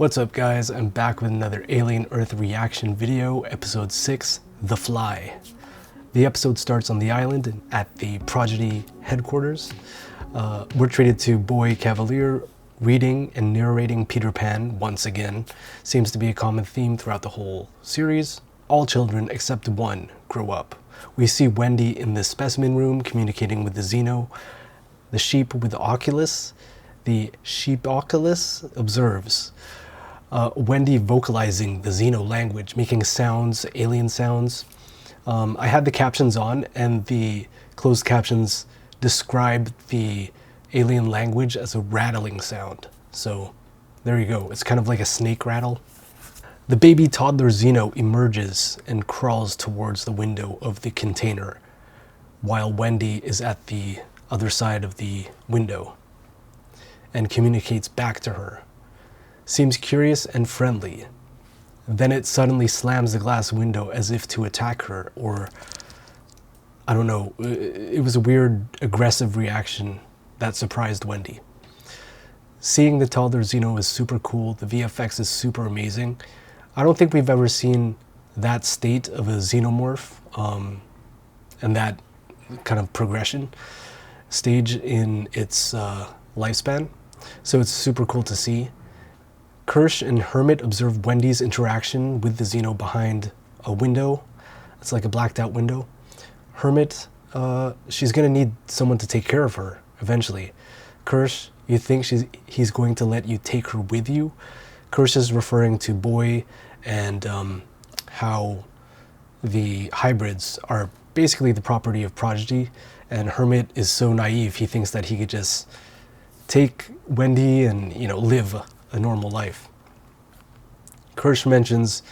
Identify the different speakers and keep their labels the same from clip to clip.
Speaker 1: What's up guys, I'm back with another Alien Earth reaction video, episode 6, The Fly. The episode starts on the island at the Prodigy headquarters. We're treated to Boy Cavalier reading and narrating Peter Pan once again. Seems to be a common theme throughout the whole series. All children except one grow up. We see Wendy in the specimen room communicating with the Xeno. The sheep with the oculus. The sheep oculus observes. Wendy vocalizing the Xeno language, making sounds, alien sounds. I had the captions on, and the closed captions describe the alien language as a rattling sound. So there you go. It's kind of like a snake rattle. The baby toddler Xeno emerges and crawls towards the window of the container, while Wendy is at the other side of the window and communicates back to her. Seems curious and friendly. Then it suddenly slams the glass window as if to attack her, or I don't know. It was a weird, aggressive reaction that surprised Wendy. Seeing the toddler Xeno is super cool. The VFX is super amazing. I don't think we've ever seen that state of a xenomorph and that kind of progression stage in its lifespan. So it's super cool to see. Kirsch and Hermit observe Wendy's interaction with the Xeno behind a window. It's like a blacked out window. Hermit, she's gonna need someone to take care of her eventually. Kirsch, you think he's going to let you take her with you? Kirsch is referring to Boy and how the hybrids are basically the property of Prodigy, and Hermit is so naive he thinks that he could just take Wendy and, you know, live a normal life. Kirsch mentions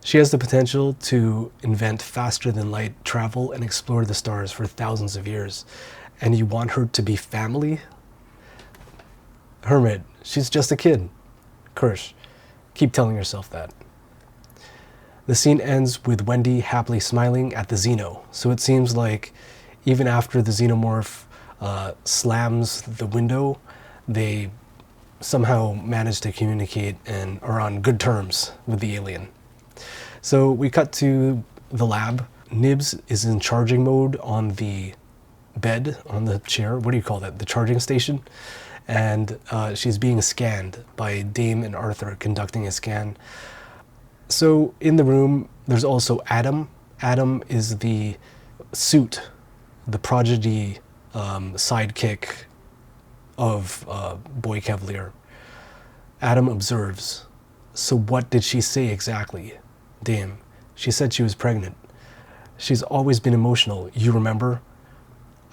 Speaker 1: she has the potential to invent faster than light travel and explore the stars for thousands of years. And you want her to be family? Hermit, she's just a kid. Kirsch, keep telling yourself that. The scene ends with Wendy happily smiling at the Xeno. So it seems like even after the xenomorph slams the window, they somehow managed to communicate and are on good terms with the alien. So we cut to the lab. Nibs is in charging mode on the bed, on the chair. What do you call that? The charging station. And she's being scanned by Dame and Arthur conducting a scan. So in the room, there's also Adam. Adam is the suit, the Prodigy sidekick of Boy Cavalier. Adam observes. So what did she say exactly? Dame, she said she was pregnant. She's always been emotional, you remember?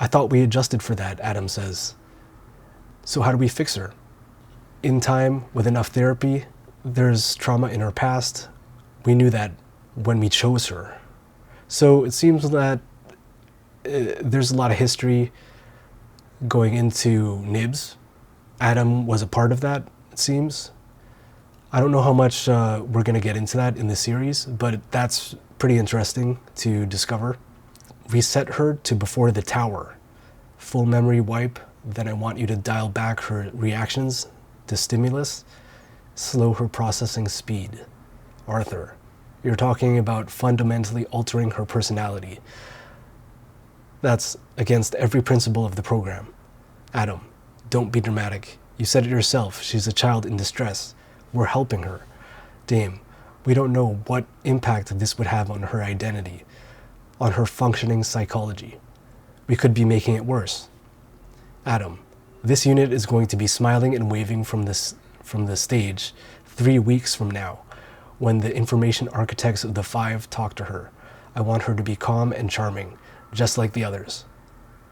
Speaker 1: I thought we adjusted for that, Adam says. So how do we fix her? In time, with enough therapy. There's trauma in her past. We knew that when we chose her. So it seems that there's a lot of history going into Nibs. Adam was a part of that, it seems. I don't know how much we're going to get into that in the series, but that's pretty interesting to discover. Reset her to before the tower. Full memory wipe. Then I want you to dial back her reactions to stimulus. Slow her processing speed. Arthur, you're talking about fundamentally altering her personality. That's against every principle of the program. Adam, don't be dramatic. You said it yourself. She's a child in distress. We're helping her. Dame, we don't know what impact this would have on her identity, on her functioning psychology. We could be making it worse. Adam, this unit is going to be smiling and waving from the stage 3 weeks from now, when the information architects of the Five talk to her. I want her to be calm and charming, just like the others.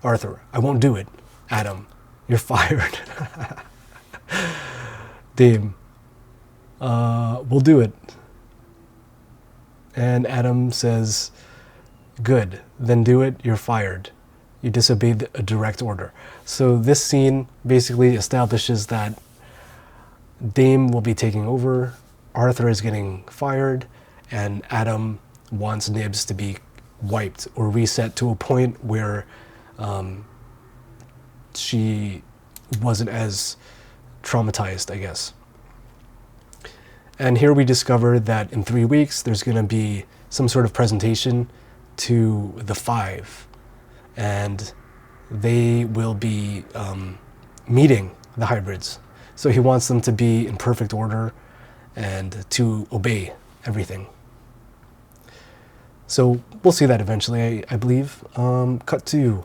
Speaker 1: Arthur, I won't do it. Adam, you're fired. Dame, we'll do it. And Adam says, good, then do it, you're fired. You disobeyed a direct order. So this scene basically establishes that Dame will be taking over, Arthur is getting fired, and Adam wants Nibs to be wiped or reset to a point where she wasn't as traumatized, I guess. And here we discover that in 3 weeks, there's going to be some sort of presentation to the five. And they will be meeting the hybrids. So he wants them to be in perfect order and to obey everything. So we'll see that eventually, I believe. Cut to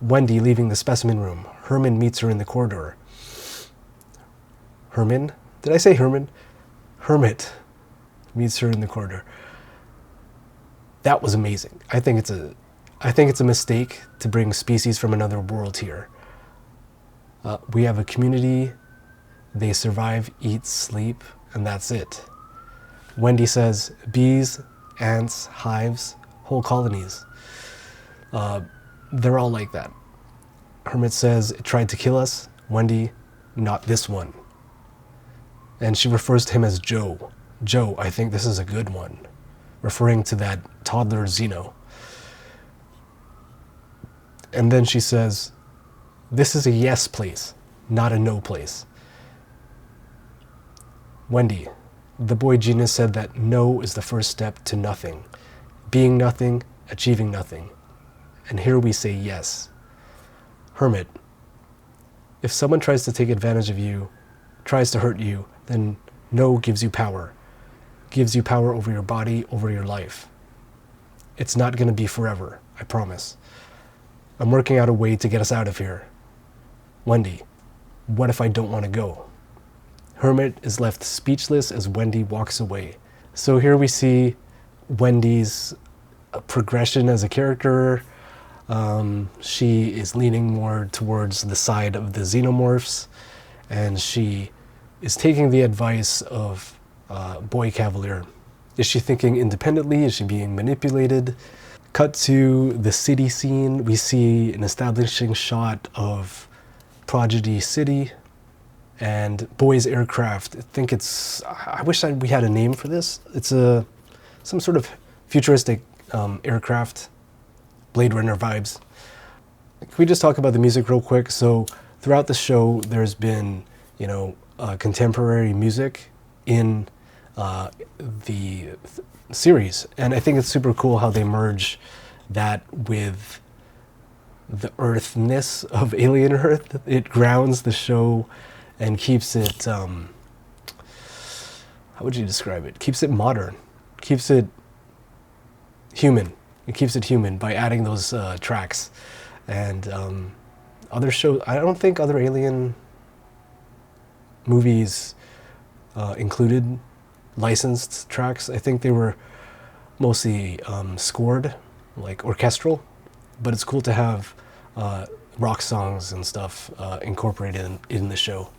Speaker 1: Wendy leaving the specimen room. Herman meets her in the corridor. Herman? Did I say Herman? Hermit meets her in the corridor. That was amazing. I think it's a mistake to bring species from another world here. We have a community. They survive, eat, sleep, and that's it. Wendy says bees, ants, hives, whole colonies. They're all like that. Hermit says it tried to kill us. Wendy, not this one. And she refers to him as Joe. Joe, I think this is a good one. Referring to that toddler Xeno. And then she says, this is a yes place, not a no place. Wendy, the boy genius said that no is the first step to nothing. Being nothing, achieving nothing. And here we say yes. Hermit, if someone tries to take advantage of you, tries to hurt you, then no gives you power. Gives you power over your body, over your life. It's not going to be forever, I promise. I'm working out a way to get us out of here. Wendy, what if I don't want to go? Hermit is left speechless as Wendy walks away. So here we see Wendy's progression as a character. She is leaning more towards the side of the xenomorphs, and she is taking the advice of Boy Cavalier. Is she thinking independently? Is she being manipulated? Cut to the city scene. We see an establishing shot of Prodigy City and Boy's aircraft. I wish we had a name for this. It's some sort of futuristic aircraft, Blade Runner vibes. Can we just talk about the music real quick? So throughout the show, there's been, contemporary music in the series. And I think it's super cool how they merge that with the earthness of Alien Earth. It grounds the show and keeps it, how would you describe it? Keeps it modern, keeps it human. It keeps it human by adding those tracks. And other shows, I don't think other Alien movies included licensed tracks. I think they were mostly scored, like orchestral, but it's cool to have rock songs and stuff incorporated in the show.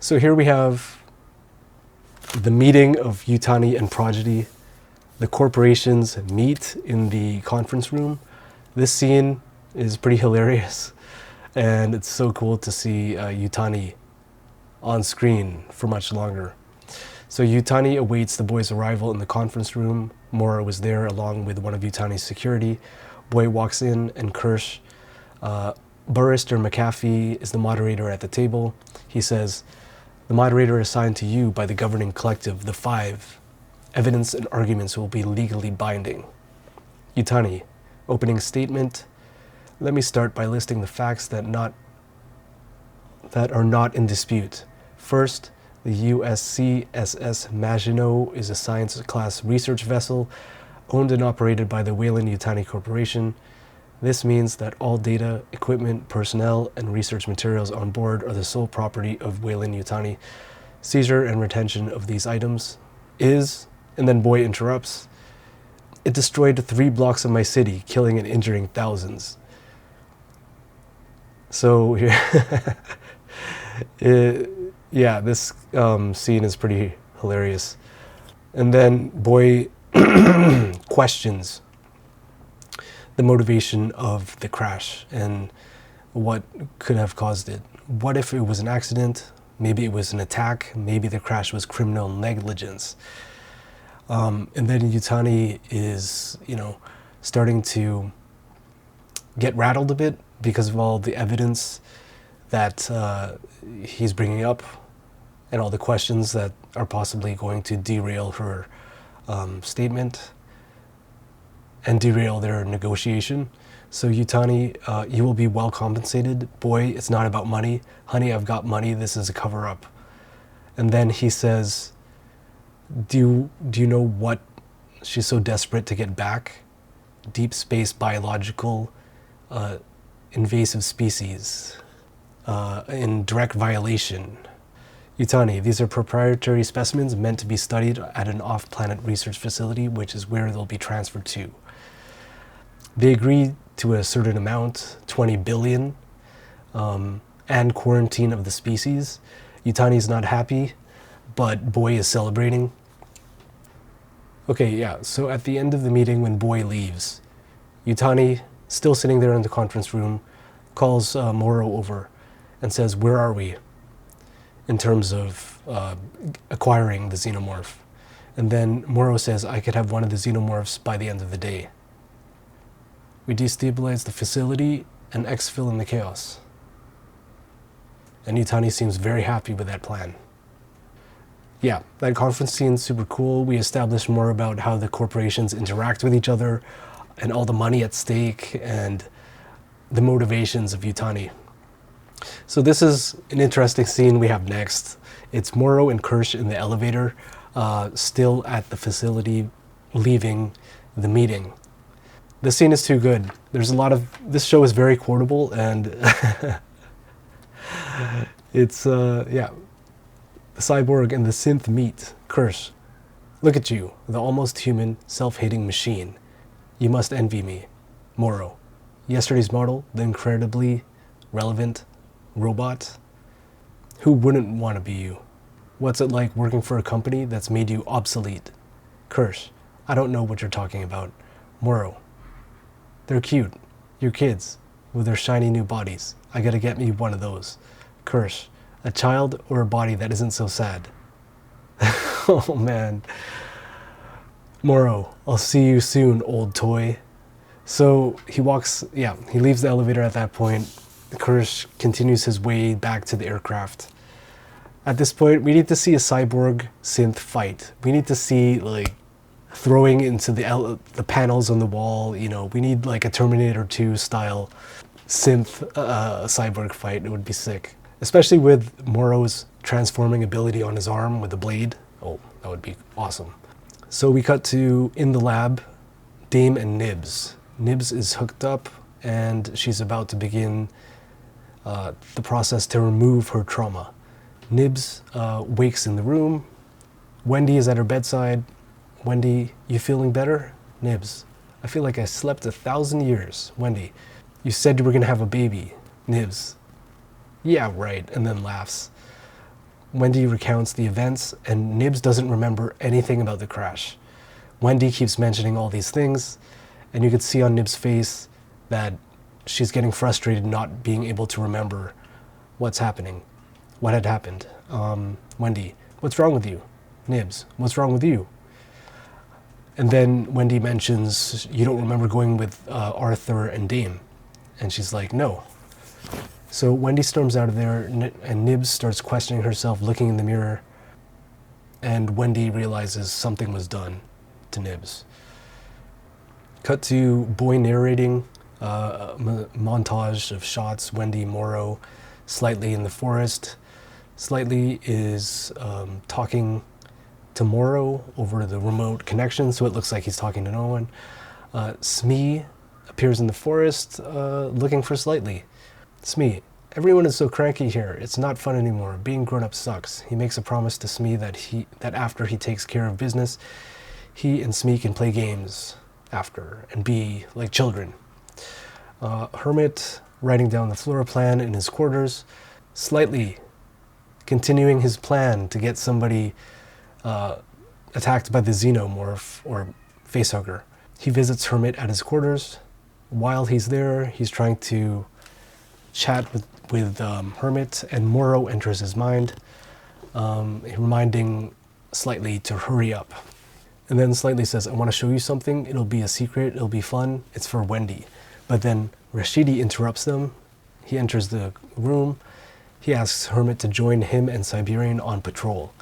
Speaker 1: So here we have the meeting of Yutani and Prodigy. The corporations meet in the conference room. This scene is pretty hilarious, and it's so cool to see Yutani on screen for much longer. So Yutani awaits the boy's arrival in the conference room. Mora was there along with one of Yutani's security. Boy walks in, and Kirsch, Barrister McAfee, is the moderator at the table. He says, the moderator assigned to you by the governing collective, the Five. Evidence and arguments will be legally binding. Yutani, opening statement. Let me start by listing the facts that are not in dispute. First, the USCSS Maginot is a science-class research vessel owned and operated by the Weyland-Yutani Corporation. This means that all data, equipment, personnel, and research materials on board are the sole property of Weyland-Yutani. Seizure and retention of these items is, and then Boy interrupts, it destroyed 3 blocks of my city, killing and injuring thousands. So yeah, this scene is pretty hilarious. And then Boy questions the motivation of the crash and what could have caused it. What if it was an accident? Maybe it was an attack. Maybe the crash was criminal negligence. And then Yutani is, starting to get rattled a bit because of all the evidence that he's bringing up. and all the questions that are possibly going to derail her statement and derail their negotiation. So Yutani, you will be well compensated. Boy, it's not about money. Honey, I've got money. This is a cover-up. And then he says, do you know what she's so desperate to get back? Deep space biological invasive species in direct violation. Yutani, these are proprietary specimens meant to be studied at an off-planet research facility, which is where they'll be transferred to. They agree to a certain amount, 20 billion, and quarantine of the species. Yutani's not happy, but Boy is celebrating. Okay, yeah, so at the end of the meeting when Boy leaves, Yutani, still sitting there in the conference room, calls Moro over and says, where are we in terms of acquiring the xenomorph? And then Moro says, I could have one of the xenomorphs by the end of the day. We destabilize the facility and exfil in the chaos. And Yutani seems very happy with that plan. Yeah, that conference scene's super cool. We establish more about how the corporations interact with each other and all the money at stake and the motivations of Yutani. So this is an interesting scene we have next. It's Moro and Kirsch in the elevator, still at the facility, leaving the meeting. This scene is too good. There's a lot of... This show is very quotable, and it's, yeah. The cyborg and the synth meet. Kirsch, look at you, the almost human, self-hating machine. You must envy me. Moro, yesterday's model, the incredibly relevant robot. Who wouldn't want to be you? What's it like working for a company that's made you obsolete? Kirsch, I don't know what you're talking about. Moro, they're cute. Your kids, with their shiny new bodies. I gotta get me one of those. Kirsch, a child or a body that isn't so sad. Oh man. Moro, I'll see you soon, old toy. So he leaves the elevator at that point. Kirsch continues his way back to the aircraft. At this point, we need to see a cyborg synth fight. We need to see, like, throwing into the panels on the wall. You know, we need like a Terminator 2 style synth cyborg fight. It would be sick. Especially with Moro's transforming ability on his arm with the blade. Oh, that would be awesome. So we cut to in the lab, Dame and Nibs. Nibs is hooked up and she's about to begin the process to remove her trauma. Nibs wakes in the room. Wendy is at her bedside. Wendy, you feeling better? Nibs, I feel like I slept 1,000 years. Wendy, you said you were gonna have a baby. Nibs, yeah, right, and then laughs. Wendy recounts the events, and Nibs doesn't remember anything about the crash. Wendy keeps mentioning all these things, and you could see on Nibs' face that she's getting frustrated not being able to remember what's happening, what had happened. Wendy, what's wrong with you? Nibs, what's wrong with you? And then Wendy mentions, you don't remember going with Arthur and Dame. And she's like, no. So Wendy storms out of there, and Nibs starts questioning herself, looking in the mirror. And Wendy realizes something was done to Nibs. Cut to Boy narrating, a montage of shots, Wendy, Moro, Slightly in the forest. Slightly is talking to Moro over the remote connection, so it looks like he's talking to no one. Smee appears in the forest, looking for Slightly. Smee, everyone is so cranky here. It's not fun anymore. Being grown up sucks. He makes a promise to Smee that after he takes care of business, he and Smee can play games after and be like children. Hermit writing down the floor plan in his quarters. Slightly continuing his plan to get somebody attacked by the xenomorph or facehugger. He visits Hermit at his quarters. While he's there, he's trying to chat with Hermit, and Moro enters his mind, reminding Slightly to hurry up. And then Slightly says, I want to show you something. It'll be a secret. It'll be fun. It's for Wendy. But then Rashidi interrupts them. He enters the room, He asks Hermit to join him and Siberian on patrol,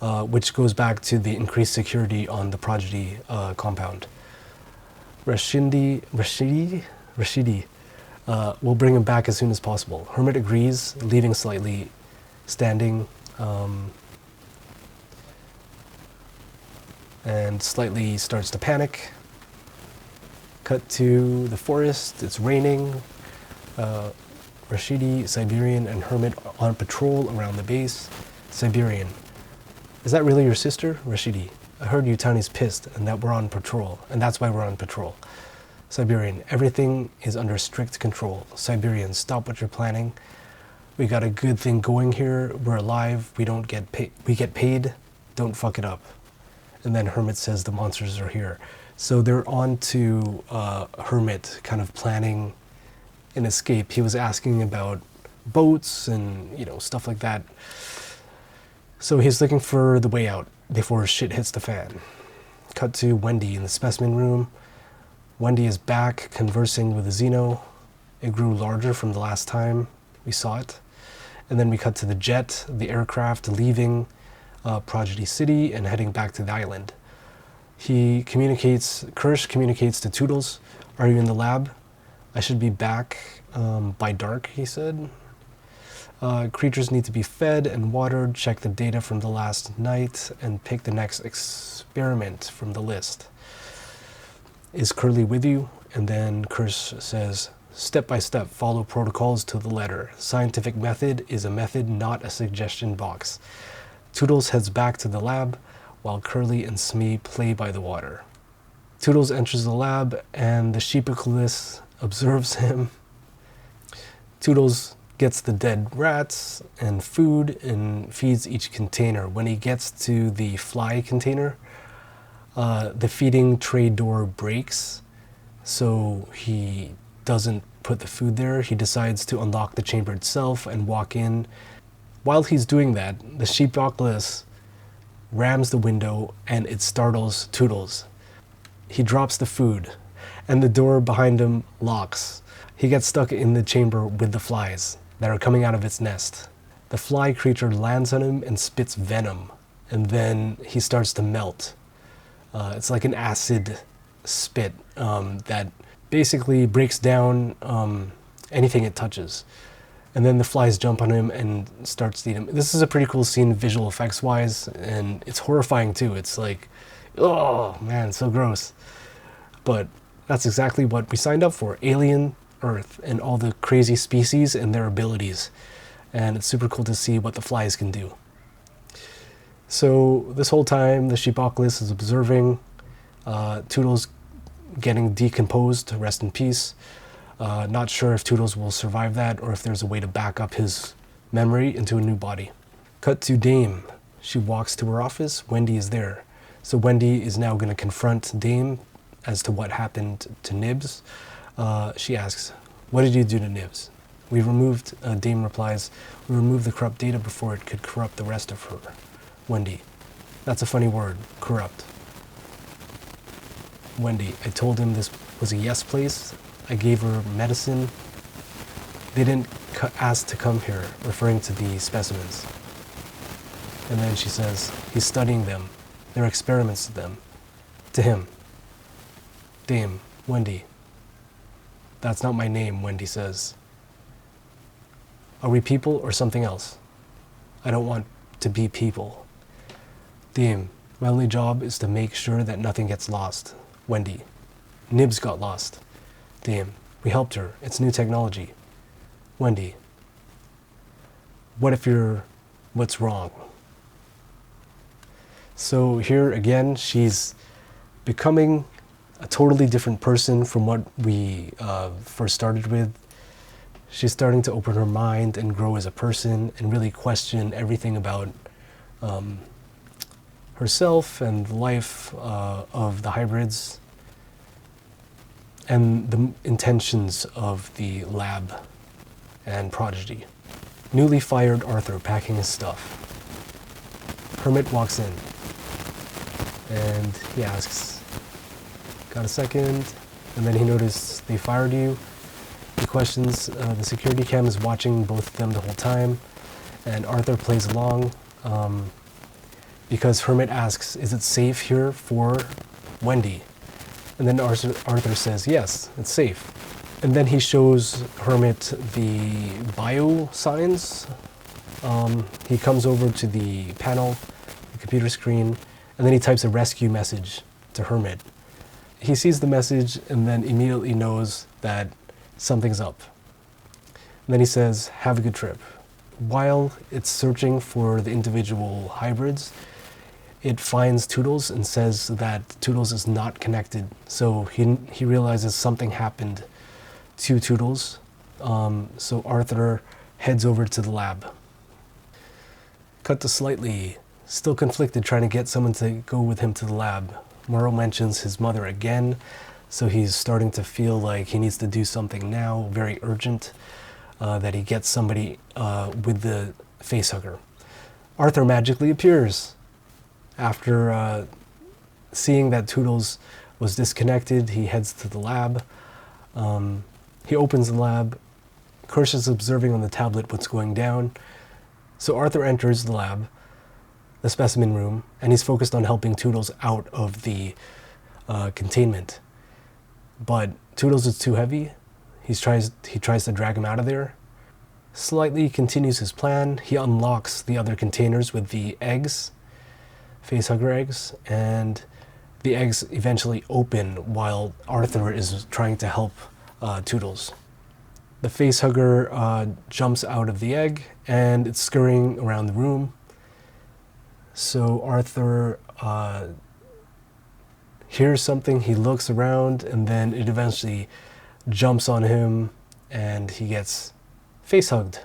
Speaker 1: which goes back to the increased security on the Prodigy compound. Rashidi will bring him back as soon as possible. Hermit agrees, leaving slightly, standing, and slightly starts to panic. Cut to the forest, it's raining. Rashidi, Siberian, and Hermit on patrol around the base. Siberian: is that really your sister? Rashidi: I heard Yutani's pissed and that we're on patrol, and that's why we're on patrol. Siberian: everything is under strict control. Siberian: stop what you're planning. We got a good thing going here. We're alive. We get paid. Don't fuck it up. And then Hermit says the monsters are here. So they're on to Hermit kind of planning an escape. He was asking about boats and, stuff like that. So he's looking for the way out before shit hits the fan. Cut to Wendy in the specimen room. Wendy is back conversing with the Xeno. It grew larger from the last time we saw it. And then we cut to the jet, the aircraft leaving Prodigy City and heading back to the island. Kirsch communicates to Toodles. Are you in the lab? I should be back by dark, he said. Creatures need to be fed and watered. Check the data from the last night and pick the next experiment from the list. Is Curly with you? And then Kirsch says, step by step, follow protocols to the letter. Scientific method is a method, not a suggestion box. Toodles heads back to the lab while Curly and Smee play by the water. Toodles enters the lab and the sheepicalist observes him. Toodles gets the dead rats and food and feeds each container. When he gets to the fly container, the feeding tray door breaks, so he doesn't put the food there. He decides to unlock the chamber itself and walk in. While he's doing that, the sheepoclus rams the window and it startles Toodles. He drops the food and the door behind him locks. He gets stuck in the chamber with the flies that are coming out of its nest. The fly creature lands on him and spits venom, and then he starts to melt. It's like an acid spit that basically breaks down anything it touches. And then the flies jump on him and starts to eat him. This is a pretty cool scene visual effects wise, and it's horrifying too. It's like, oh man, so gross. But that's exactly what we signed up for. Alien Earth and all the crazy species and their abilities. And it's super cool to see what the flies can do. So this whole time the sheepocalypse is observing Toodles getting decomposed, rest in peace. Not sure if Toodles will survive that or if there's a way to back up his memory into a new body. Cut to Dame. She walks to her office. Wendy is there. So Wendy is now going to confront Dame as to what happened to Nibs. She asks, what did you do to Nibs? We removed, Dame replies, we removed the corrupt data before it could corrupt the rest of her. Wendy: that's a funny word, corrupt. Wendy: I told him this was a yes place. I gave her medicine. They didn't ask to come here, referring to the specimens. And then she says, he's studying them. They're experiments to him. Dame: Wendy: that's not my name, Wendy says. Are we people or something else? I don't want to be people. Dame: my only job is to make sure that nothing gets lost. Wendy: Nibs got lost. Dame: we helped her. It's new technology. Wendy: what's wrong? So here again, she's becoming a totally different person from what we first started with. She's starting to open her mind and grow as a person and really question everything about herself and the life of the hybrids and the intentions of the lab and Prodigy. Newly fired Arthur packing his stuff. Hermit walks in and he asks, got a second? And then he noticed they fired you. He questions, the security cam is watching both of them the whole time, and Arthur plays along because Hermit asks, is it safe here for Wendy? And then Arthur says, yes, it's safe. And then he shows Hermit the bio signs. He comes over to the panel, the computer screen, and then he types a rescue message to Hermit. He sees the message and then immediately knows that something's up. And then he says, have a good trip. While it's searching for the individual hybrids, it finds Toodles and says that Toodles is not connected. So he realizes something happened to Toodles. So Arthur heads over to the lab. Cut to Slightly, still conflicted, trying to get someone to go with him to the lab. Morrow mentions his mother again, so he's starting to feel like he needs to do something now, very urgent, that he gets somebody with the facehugger. Arthur magically appears. After seeing that Toodles was disconnected, he heads to the lab. He opens the lab. Kirsch is observing on the tablet what's going down. So Arthur enters the lab, the specimen room, and he's focused on helping Toodles out of the containment. But Toodles is too heavy. He tries to drag him out of there. Slightly continues his plan. He unlocks the other containers with the eggs, facehugger eggs, and the eggs eventually open while Arthur is trying to help Toodles. The facehugger jumps out of the egg and it's scurrying around the room. So Arthur hears something, he looks around, and then it eventually jumps on him and he gets facehugged.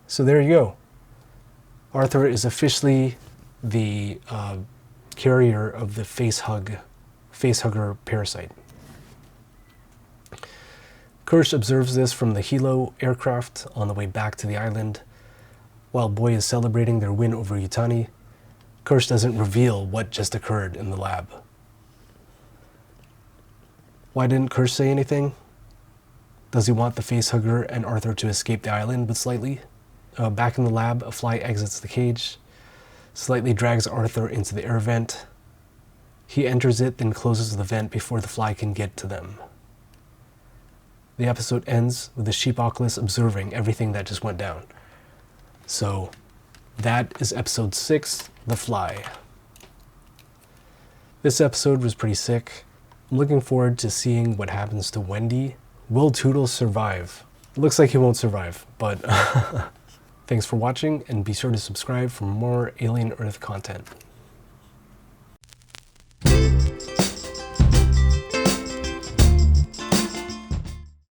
Speaker 1: So there you go. Arthur is officially the carrier of the facehugger parasite. Kirsch observes this from the Hilo aircraft on the way back to the island. While Boy is celebrating their win over Yutani, Kirsch doesn't reveal what just occurred in the lab. Why didn't Kirsch say anything? Does he want the facehugger and Arthur to escape the island with Slightly? Back in the lab, a fly exits the cage. Slightly drags Arthur into the air vent. He enters it, then closes the vent before the fly can get to them. The episode ends with the Sheepoculus observing everything that just went down. So that is episode 6, The Fly. This episode was pretty sick. I'm looking forward to seeing what happens to Wendy. Will Toodles survive? It looks like he won't survive, but thanks for watching, and be sure to subscribe for more Alien Earth content.